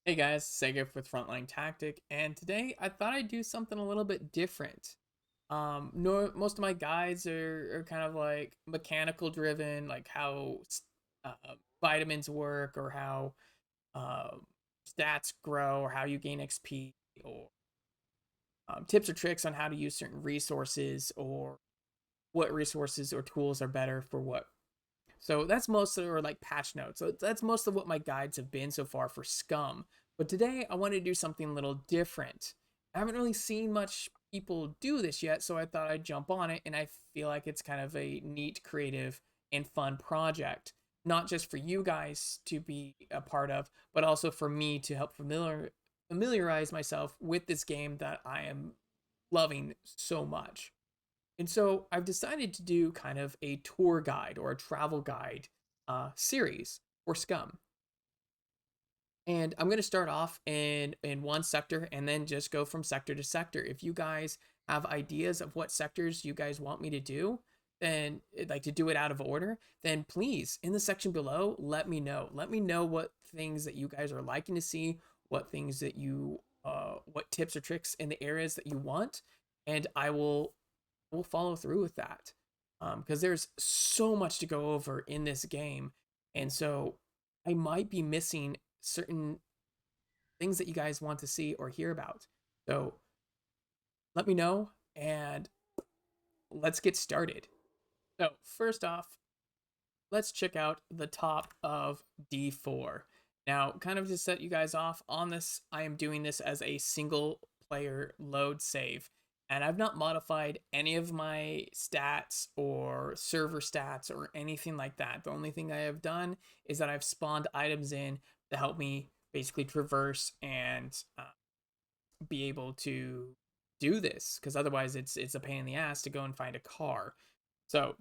Hey guys, Segef with Frontlinetactic, and today I thought I'd do something a little bit different. No, most of my guides are kind of like mechanical driven, like how uh, vitamins work or how uh, stats grow or how you gain XP or tips or tricks on how to use certain resources or what resources or tools are better for what. So that's most of, or like patch notes. So that's most of what my guides have been so far for Scum. But today I wanted to do something a little different. I haven't really seen much people do this yet, so I thought I'd jump on it, and I feel like it's kind of a neat, creative, and fun project. Not just for you guys to be a part of, but also for me to help familiarize myself with this game that I am loving so much. And so I've decided to do kind of a tour guide or a travel guide series for Scum. And I'm going to start off in one sector and then just go from sector to sector. If you guys have ideas of what sectors you guys want me to do, then like to do it out of order, then please in the section below, let me know. Let me know what things that you guys are liking to see, what things that you, what tips or tricks in the areas that you want, and I will follow through with that. Because there's so much to go over in this game, and so I might be missing certain things that you guys want to see or hear about. So let me know and let's get started. So, first off, let's check out the top of D4. Now, kind of to set you guys off on this, I am doing this as a single player load save. And I've not modified any of my stats or server stats or anything like that. The only thing I have done is that I've spawned items in to help me basically traverse and be able to do this, because otherwise it's a pain in the ass to go and find a car. So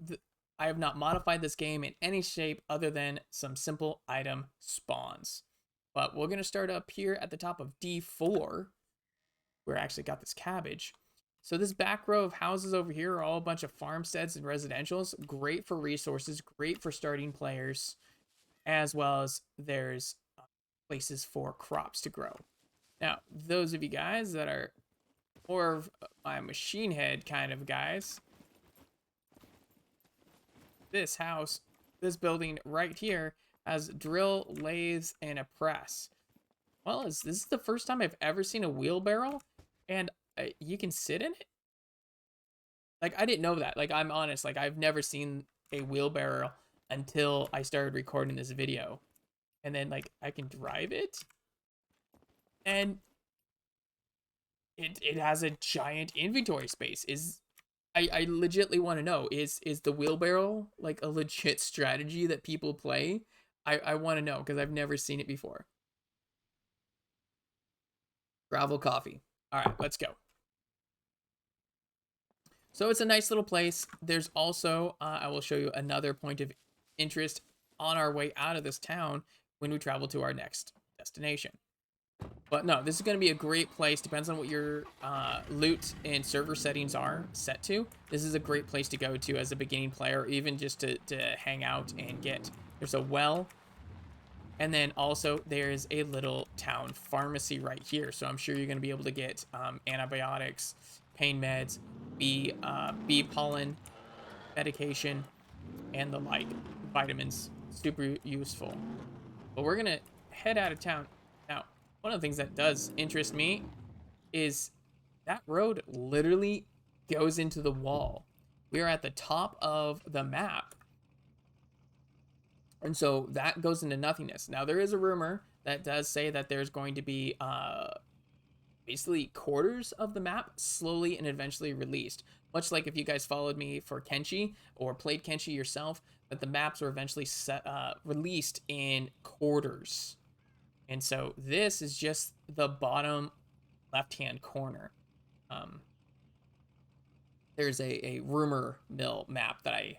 I have not modified this game in any shape other than some simple item spawns. But we're going to start up here at the top of D4, where I actually got this cabbage. So this back row of houses over here are all a bunch of farmsteads and residentials. Great for resources, great for starting players, as well as there's places for crops to grow. Now, those of you guys that are more of my machine head kind of guys, this house, this building right here has drill, lathes, and a press. Well, this is the first time I've ever seen a wheelbarrow, and you can sit in it. Like, I didn't know that. Like, I'm honest. Like, I've never seen a wheelbarrow until I started recording this video. And then, like, I can drive it. And it has a giant inventory space. I legitly want to know, is the wheelbarrow like a legit strategy that people play? I want to know because I've never seen it before. Gravel coffee. All right, let's go. So it's a nice little place. There's also, I will show you another point of interest on our way out of this town when we travel to our next destination. But no, this is going to be a great place. Depends on what your loot and server settings are set to. This is a great place to go to as a beginning player, or even just to hang out and get. There's a well. And then also there's a little town pharmacy right here. So I'm sure you're going to be able to get antibiotics, pain meds, bee pollen medication, and the like. Vitamins. Super useful. But we're going to head out of town. Now, one of the things that does interest me is that road literally goes into the wall. We are at the top of the map. And so that goes into nothingness. Now, there is a rumor that does say that there's going to be basically quarters of the map slowly and eventually released. Much like if you guys followed me for Kenshi or played Kenshi yourself, that the maps are eventually released in quarters. And so this is just the bottom left-hand corner. There's a rumor mill map that I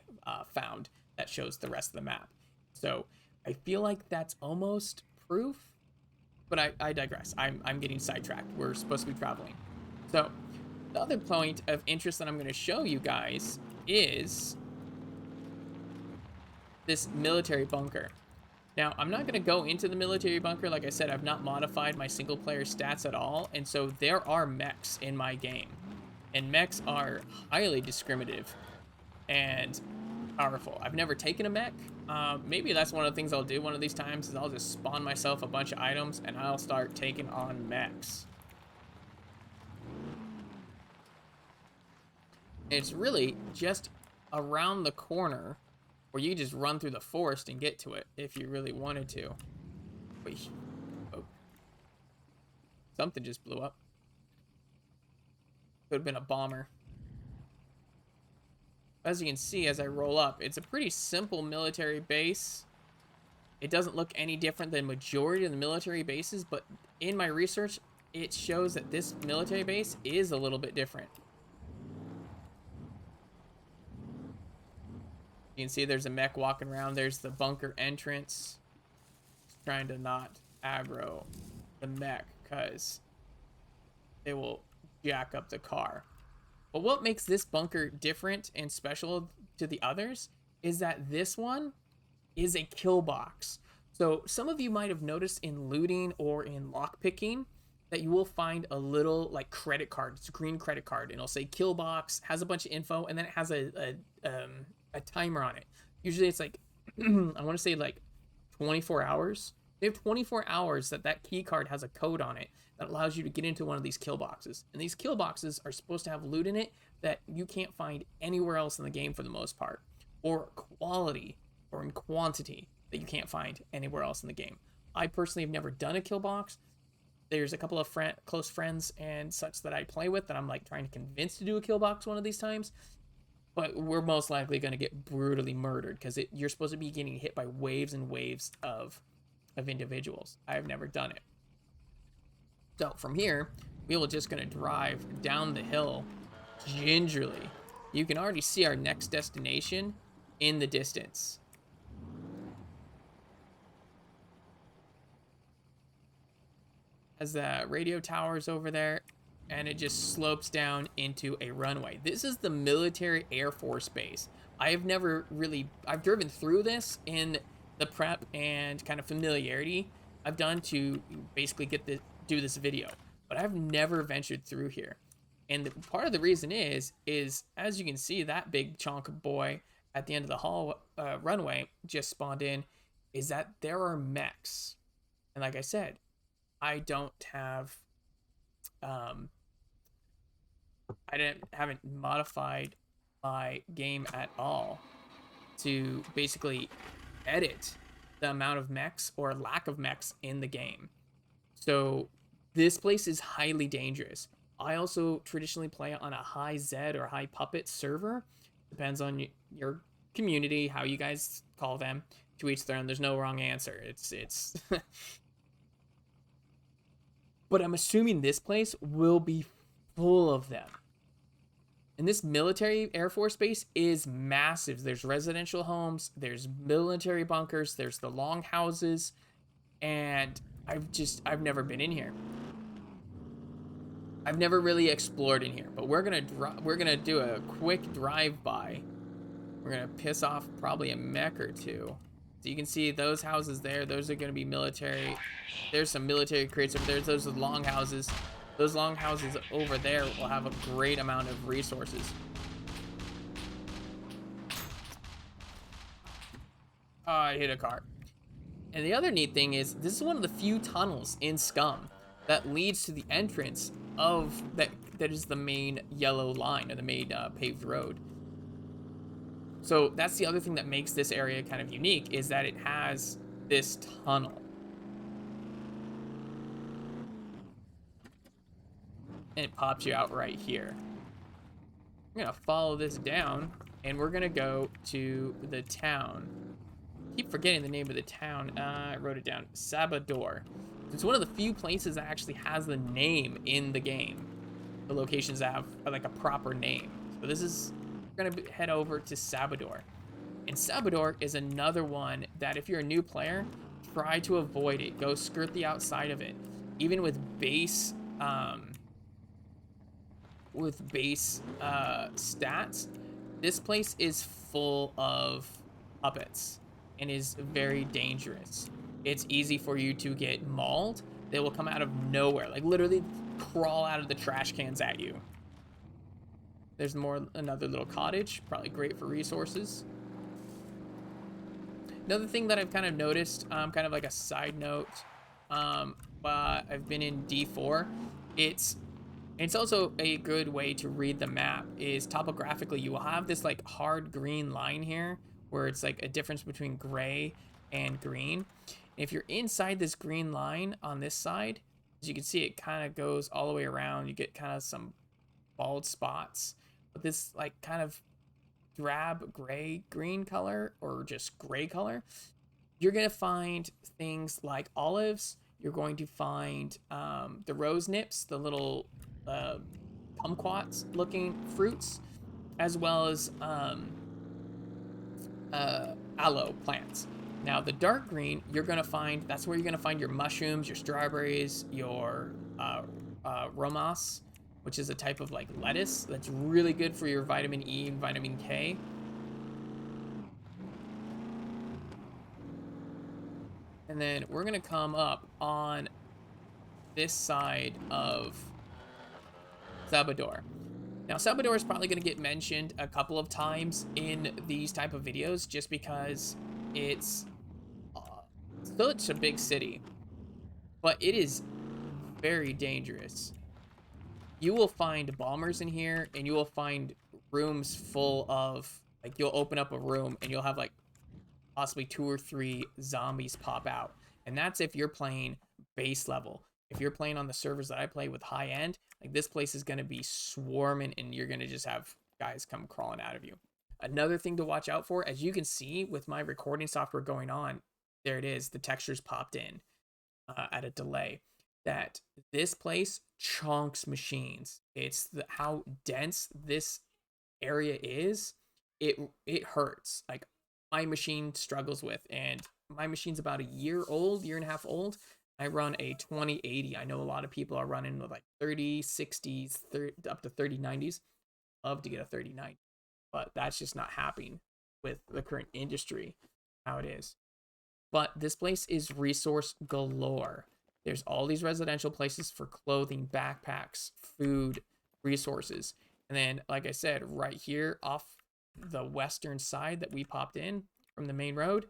found that shows the rest of the map. So I feel like that's almost proof, but I digress. I'm getting sidetracked. We're supposed to be traveling. So the other point of interest that I'm going to show you guys is this military bunker. Now, I'm not going to go into the military bunker. Like I said, I've not modified my single player stats at all. And so there are mechs in my game. And mechs are highly discriminative and powerful. I've never taken a mech. Maybe that's one of the things I'll do one of these times is I'll just spawn myself a bunch of items and I'll start taking on mechs. It's really just around the corner where you just run through the forest and get to it if you really wanted to. Wait. Oh. Something just blew up. Could have been a bomber. As you can see, as I roll up, it's a pretty simple military base. It doesn't look any different than majority of the military bases, but in my research, it shows that this military base is a little bit different. You can see there's a mech walking around. There's the bunker entrance. Just trying to not aggro the mech because it will jack up the car. But what makes this bunker different and special to the others is that this one is a kill box. So some of you might have noticed in looting or in lockpicking that you will find a little like credit card. It's a green credit card and it'll say kill box, has a bunch of info, and then it has a timer on it. Usually it's like, I want to say like 24 hours. They have 24 hours that key card has a code on it that allows you to get into one of these kill boxes. And these kill boxes are supposed to have loot in it that you can't find anywhere else in the game for the most part, or quality or in quantity that you can't find anywhere else in the game. I personally have never done a kill box. There's a couple of close friends and such that I play with that I'm like trying to convince to do a kill box one of these times. But we're most likely going to get brutally murdered because you're supposed to be getting hit by waves and waves of individuals. I have never done it. So from here, we will just going to drive down the hill gingerly. You can already see our next destination in the distance. As the radio towers over there, and it just slopes down into a runway. This is the military Air Force base. I've driven through this in the prep and kind of familiarity I've done to basically do this video, but I've never ventured through here. And part of the reason is as you can see, that big chunk of boy at the end of the runway just spawned in, is that there are mechs. And like I said, I haven't modified my game at all to basically edit the amount of mechs or lack of mechs in the game. So this place is highly dangerous. I also traditionally play on a high Zed or high Puppet server. Depends on your community, how you guys call them. To each their own. There's no wrong answer. It's But I'm assuming this place will be full of them. And this military Air Force base is massive. There's residential homes, there's military bunkers, there's the long houses, and I've never been in here. I've never really explored in here, but we're gonna do a quick drive-by. We're gonna piss off probably a mech or two. So you can see those houses there. Those are gonna be military. There's some military crates over there. Those are long houses. Those long houses over there will have a great amount of resources. Oh, I hit a car. And the other neat thing is, this is one of the few tunnels in SCUM that leads to the entrance of that is the main yellow line, or the main paved road. So that's the other thing that makes this area kind of unique, is that it has this tunnel. And it pops you out right here. I'm gonna follow this down, and we're gonna go to the town. I keep forgetting the name of the town. I wrote it down. Sabador. It's one of the few places that actually has the name in the game. The locations that have like a proper name. So this is, we're gonna head over to Sabador. And Sabador is another one that if you're a new player, try to avoid it. Go skirt the outside of it. Even with base stats, this place is full of puppets and is very dangerous. it's easy for you to get mauled. They will come out of nowhere, like literally crawl out of the trash cans at you. There's another little cottage, probably great for resources. Another thing that I've kind of noticed, kind of like a side note, but I've been in D4. It's also a good way to read the map is topographically. You will have this like hard green line here where it's like a difference between gray and green. If you're inside this green line on this side, as you can see, it kind of goes all the way around. You get kind of some bald spots, but this like kind of drab gray green color or just gray color, you're gonna find things like olives. You're going to find the rose nips, the little kumquats looking fruits, as well as aloe plants. Now the dark green, you're gonna find, that's where you're gonna find your mushrooms, your strawberries, your romas, which is a type of like lettuce that's really good for your vitamin E and vitamin K. And then we're gonna come up on this side of Sabador. Now, Sabador is probably going to get mentioned a couple of times in these type of videos just because it's such a big city, but it is very dangerous. You will find bombers in here, and you will find rooms full of, like, you'll open up a room and you'll have like possibly 2 or 3 zombies pop out, and that's if you're playing base level. If you're playing on the servers that I play with high end, like this place is going to be swarming and you're going to just have guys come crawling out of you. Another thing to watch out for, as you can see with my recording software going on, there it is, the textures popped in at a delay, that this place chunks machines. It's how dense this area is. It hurts. Like my machine struggles with, and my machine's about a year and a half old. I run a 2080. I know a lot of people are running with like 3060s, up to 3090s. Love to get a 3090, but that's just not happening with the current industry, how it is. But this place is resource galore. There's all these residential places for clothing, backpacks, food, resources. And then, like I said, right here off the western side that we popped in from the main road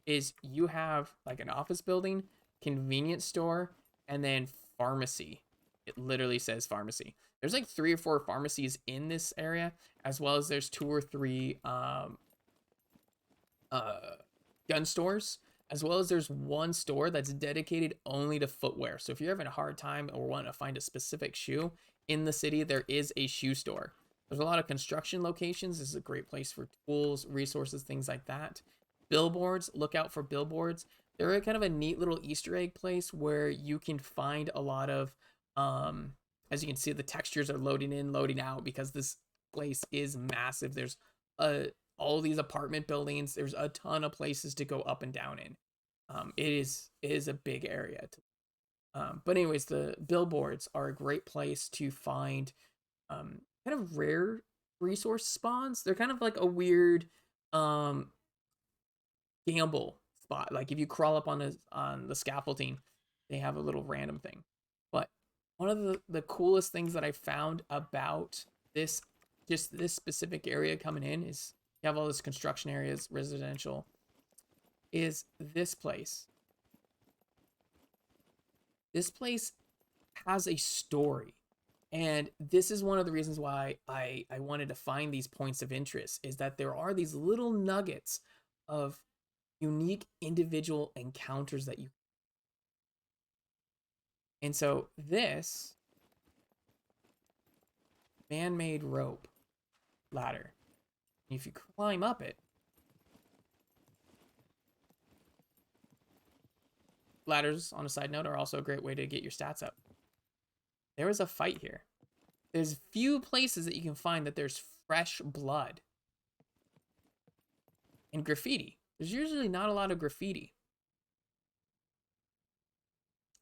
is you have like an office building, convenience store, and then pharmacy. It literally says pharmacy. There's like 3 or 4 pharmacies in this area, as well as there's 2 or 3 gun stores, as well as there's one store that's dedicated only to footwear. So if you're having a hard time or want to find a specific shoe in the city, there is a shoe store. There's a lot of construction locations. This is a great place for tools, resources, things like that. Billboards, look out for billboards. They're kind of a neat little Easter egg place where you can find a lot of, as you can see, the textures are loading in, loading out because this place is massive. There's all these apartment buildings. There's a ton of places to go up and down in. It is a big area. But anyways, the billboards are a great place to find kind of rare resource spawns. They're kind of like a weird gamble spot. Like if you crawl up on the scaffolding, they have a little random thing. But one of the coolest things that I found about this specific area coming in is you have all this construction areas, residential, is this place. This place has a story. And this is one of the reasons why I wanted to find these points of interest, is that there are these little nuggets of unique individual encounters that you. And so this man-made rope ladder, if you climb up it, ladders, on a side note, are also a great way to get your stats up. There was a fight here. There's few places that you can find that there's fresh blood and graffiti. There's usually not a lot of graffiti.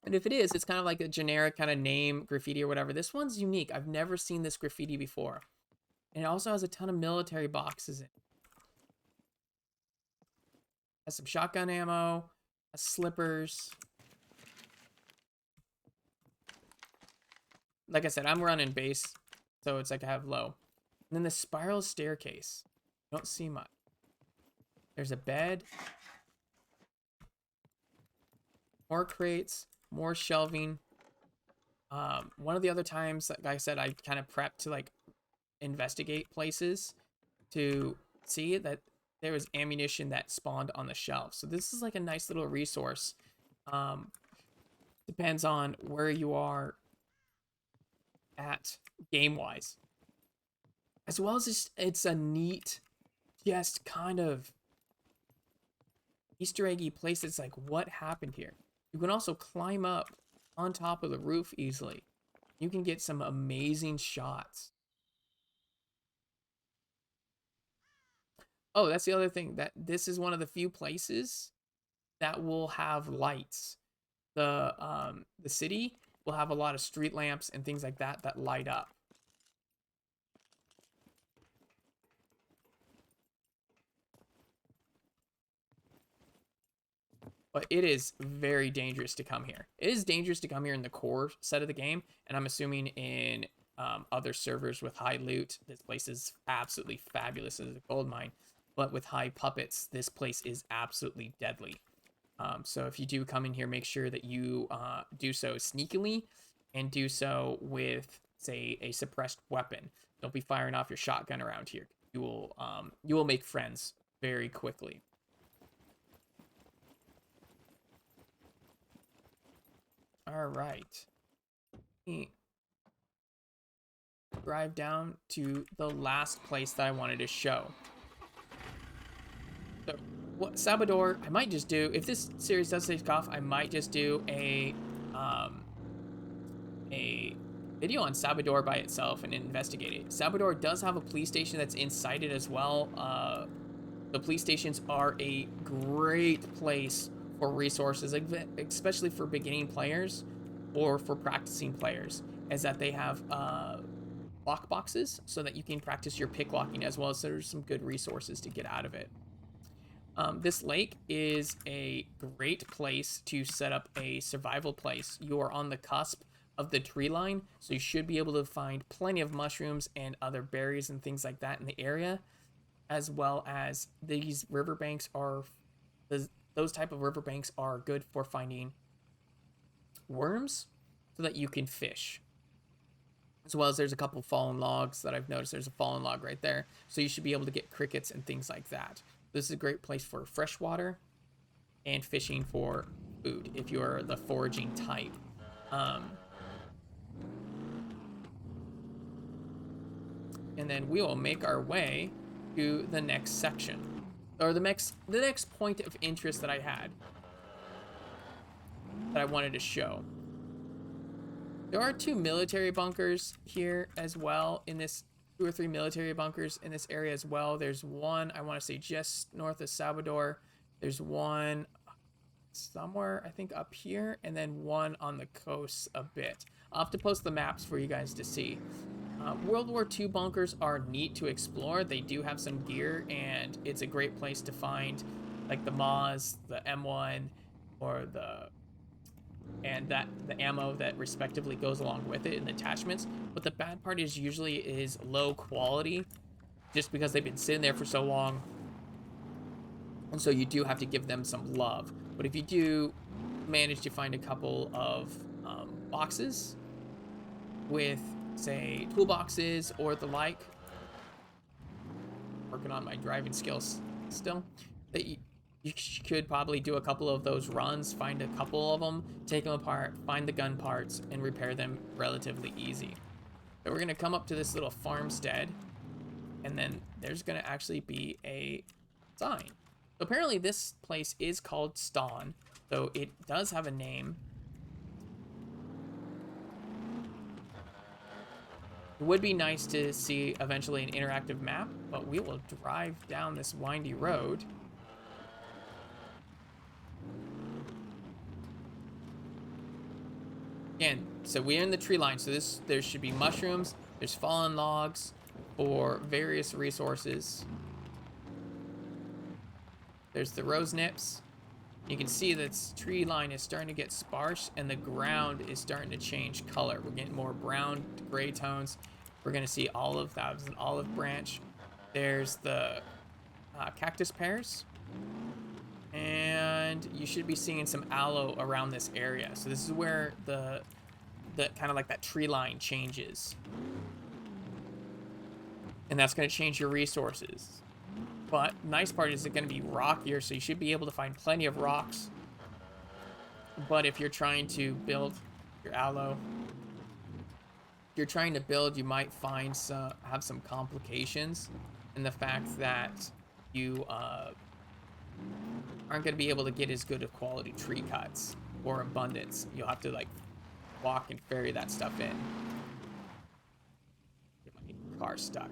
And if it is, it's kind of like a generic kind of name graffiti or whatever. This one's unique. I've never seen this graffiti before. And it also has a ton of military boxes in it. Has some shotgun ammo. slippers. Like I said, I'm running base, so it's like I have low. And then the spiral staircase. Don't see much. There's a bed. More crates, more shelving. One of the other times, like I said, I kind of prepped to like investigate places to see that there was ammunition that spawned on the shelf. So this is like a nice little resource. Depends on where you are at game-wise. As well as it's a neat, just kind of Easter eggy place. It's like, what happened here? You can also climb up on top of the roof easily. You can get some amazing shots. Oh, that's the other thing, that this is one of the few places that will have lights. The city will have a lot of street lamps and things like that that light up. But it is very dangerous to come here. It is dangerous to come here in the core set of the game, and I'm assuming in other servers with high loot, this place is absolutely fabulous as a gold mine. But with high puppets, this place is absolutely deadly. So if you do come in here, make sure that you do so sneakily and do so with, say, a suppressed weapon. Don't be firing off your shotgun around here. You will make friends very quickly. All right. Drive down to the last place that I wanted to show. So, what Sabador, I might just do, if this series does take off, I might just do a video on Sabador by itself and investigate it. Sabador does have a police station that's inside it as well. The police stations are a great place for resources, especially for beginning players or for practicing players, is that they have lock boxes so that you can practice your pick locking as well. So there's some good resources to get out of it. This lake is a great place to set up a survival place. You are on the cusp of the tree line, so you should be able to find plenty of mushrooms and other berries and things like that in the area, as well as these riverbanks are, those type of riverbanks are good for finding worms so that you can fish. As well as there's a couple fallen logs that I've noticed. There's a fallen log right there, so you should be able to get crickets and things like that. This is a great place for freshwater and fishing for food if you are the foraging type. And then we will make our way to the next section, or the next point of interest that I had that I wanted to show. There are 2 military bunkers here as well in this, 2 or 3 military bunkers in this area as well. There's one, I want to say, just north of Sabador. There's one somewhere, I think, up here, and then one on the coast a bit. I'll have to post the maps for you guys to see. World War II bunkers are neat to explore. They do have some gear, and it's a great place to find like the Moz, the M1, or the ammo that respectively goes along with it and attachments. But the bad part is usually is low quality, just because they've been sitting there for so long, and so you do have to give them some love. But if you do manage to find a couple of boxes with, say, toolboxes or the like, working on my driving skills still, that you could probably do a couple of those runs, find a couple of them, take them apart, find the gun parts, and repair them relatively easy. So we're gonna come up to this little farmstead, and then there's gonna actually be a sign. So apparently this place is called Ston, so it does have a name. It would be nice to see eventually an interactive map, but we will drive down this windy road. Again, so we're in the tree line, so there should be mushrooms, there's fallen logs for various resources. There's the rose nips. You can see that tree line is starting to get sparse and the ground is starting to change color. We're getting more brown to gray tones. We're going to see olive. That was an olive branch. There's the cactus pears. And you should be seeing some aloe around this area. So this is where the kind of like that tree line changes. And that's going to change your resources. But nice part is it's going to be rockier, so you should be able to find plenty of rocks. But if you're trying to build your aloe, if you're trying to build, you might find have some complications in the fact that you aren't going to be able to get as good of quality tree cuts or abundance. You'll have to like walk and ferry that stuff in. Get my car stuck.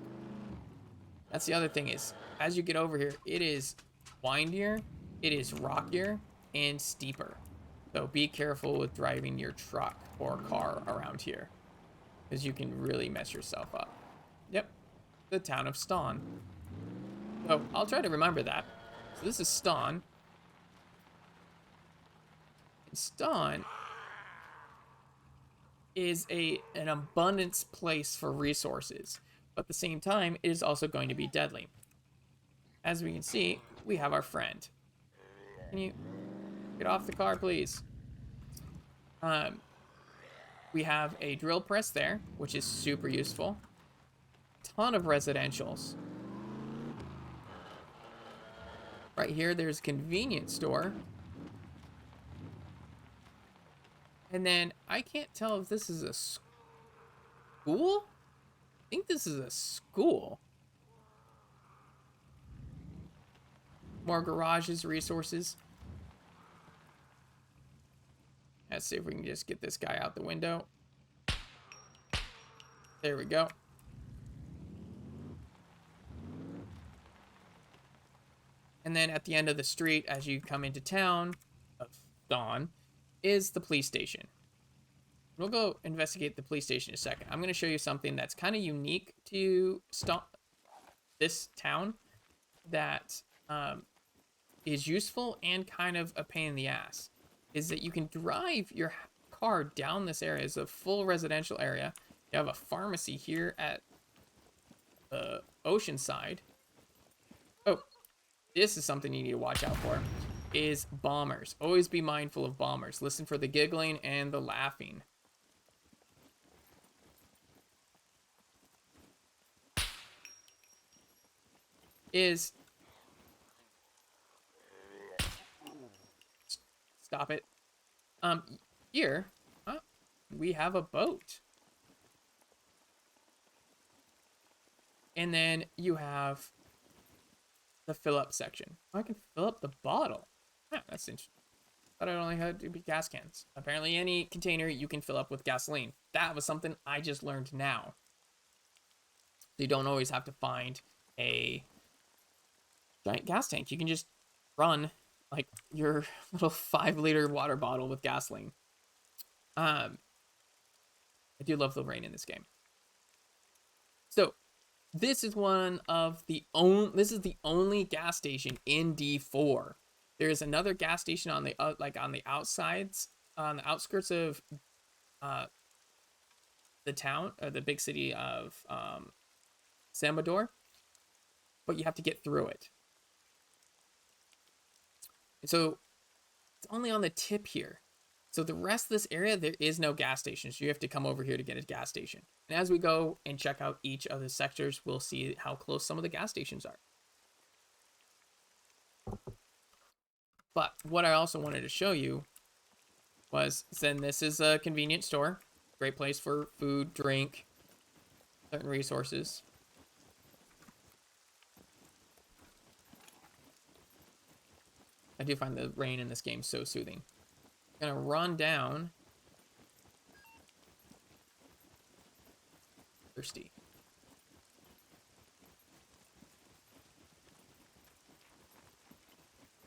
That's the other thing is, as you get over here, it is windier, it is rockier, and steeper. So be careful with driving your truck or car around here, because you can really mess yourself up. Yep, the town of Staun. So I'll try to remember that. So this is Staun. And Staun is an abundance place for resources, but at the same time, it is also going to be deadly. As we can see, we have our friend. Can you get off the car, please? We have a drill press there, which is super useful. Ton of residentials. Right here, there's a convenience store. And then I can't tell if this is a school? I think this is a school. More garages, resources. Let's see if we can just get this guy out the window. There we go. And then at the end of the street, as you come into town of Dawn, is the police station. We'll go investigate the police station in a second. I'm going to show you something that's kind of unique to this town that is useful and kind of a pain in the ass. Is that you can drive your car down this area. It's a full residential area. You have a pharmacy here at the ocean side. Oh, this is something you need to watch out for. Is bombers. Always be mindful of bombers. Listen for the giggling and the laughing. Stop it. Here, we have a boat. And then you have the fill up section. I can fill up the bottle. Ah, that's interesting. Thought I only had to be gas cans. Apparently any container you can fill up with gasoline. That was something I just learned now. So you don't always have to find a giant gas tank. You can just run like your little 5-liter water bottle with gasoline. I do love the rain in this game. So this is this is the only gas station in D4. There's another gas station on the outsides, on the outskirts of the town, or the big city of Sabador, but you have to get through it. So it's only on the tip here. So the rest of this area, there is no gas station. So you have to come over here to get a gas station. And as we go and check out each of the sectors, we'll see how close some of the gas stations are. But what I also wanted to show you was, then this is a convenience store. Great place for food, drink, certain resources. I do find the rain in this game so soothing. I'm gonna run down. Thirsty.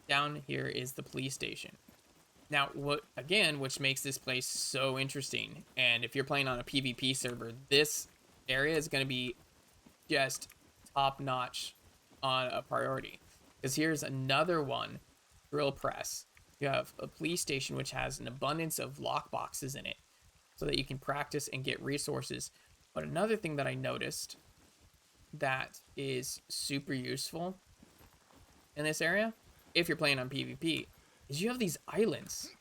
Down here is the police station. Now, which makes this place so interesting, and if you're playing on a PvP server, this area is going to be just top notch on a priority. Because here's another one, drill press. You have a police station which has an abundance of lockboxes in it so that you can practice and get resources. But another thing that I noticed that is super useful in this area, if you're playing on PvP, is you have these islands.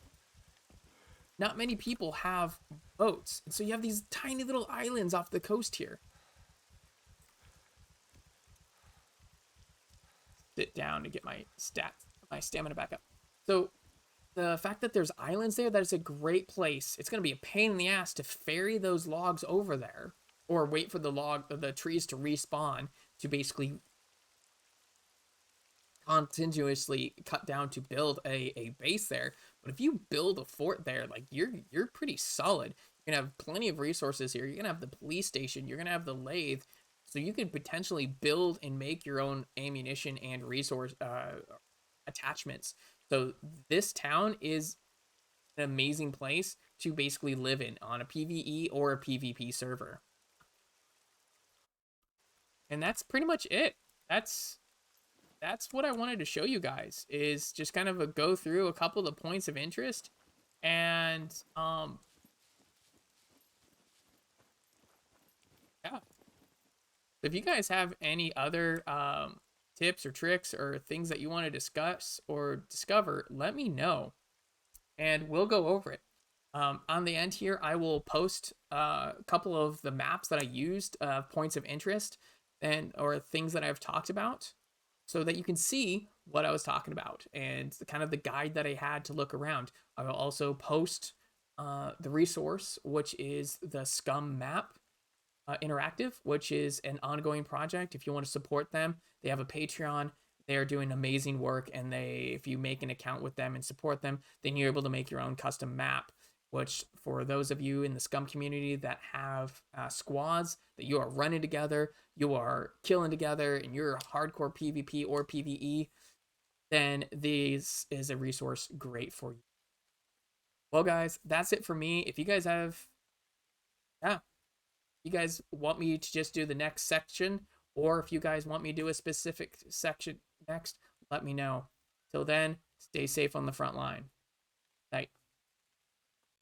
Not many people have boats, and so you have these tiny little islands off the coast here. Sit down to get my stamina back up. So the fact that there's islands there, that is a great place. It's going to be a pain in the ass to ferry those logs over there or wait for the trees to respawn to basically continuously cut down to build a base there. But if you build a fort there, like you're pretty solid. You're gonna have plenty of resources here. You're gonna have the police station. You're gonna have the lathe, so you could potentially build and make your own ammunition and resource attachments. So this town is an amazing place to basically live in on a PvE or a PvP server. And that's pretty much it. That's what I wanted to show you guys, is just kind of a go through a couple of the points of interest. And yeah, if you guys have any other tips or tricks or things that you want to discuss or discover, let me know and we'll go over it. On the end here, I will post a couple of the maps that I used, points of interest or things that I've talked about, so that you can see what I was talking about and kind of the guide that I had to look around. I will also post the resource, which is the SCUM Map Interactive, which is an ongoing project. If you want to support them, they have a Patreon. They are doing amazing work, and if you make an account with them and support them, then you're able to make your own custom map, which for those of you in the SCUM community that have squads that you are running together, you are killing together, and you're hardcore PvP or PvE, then this is a resource great for you. Well, guys, that's it for me. If you guys you guys want me to just do the next section, or if you guys want me to do a specific section next, let me know. Till then, stay safe on the front line.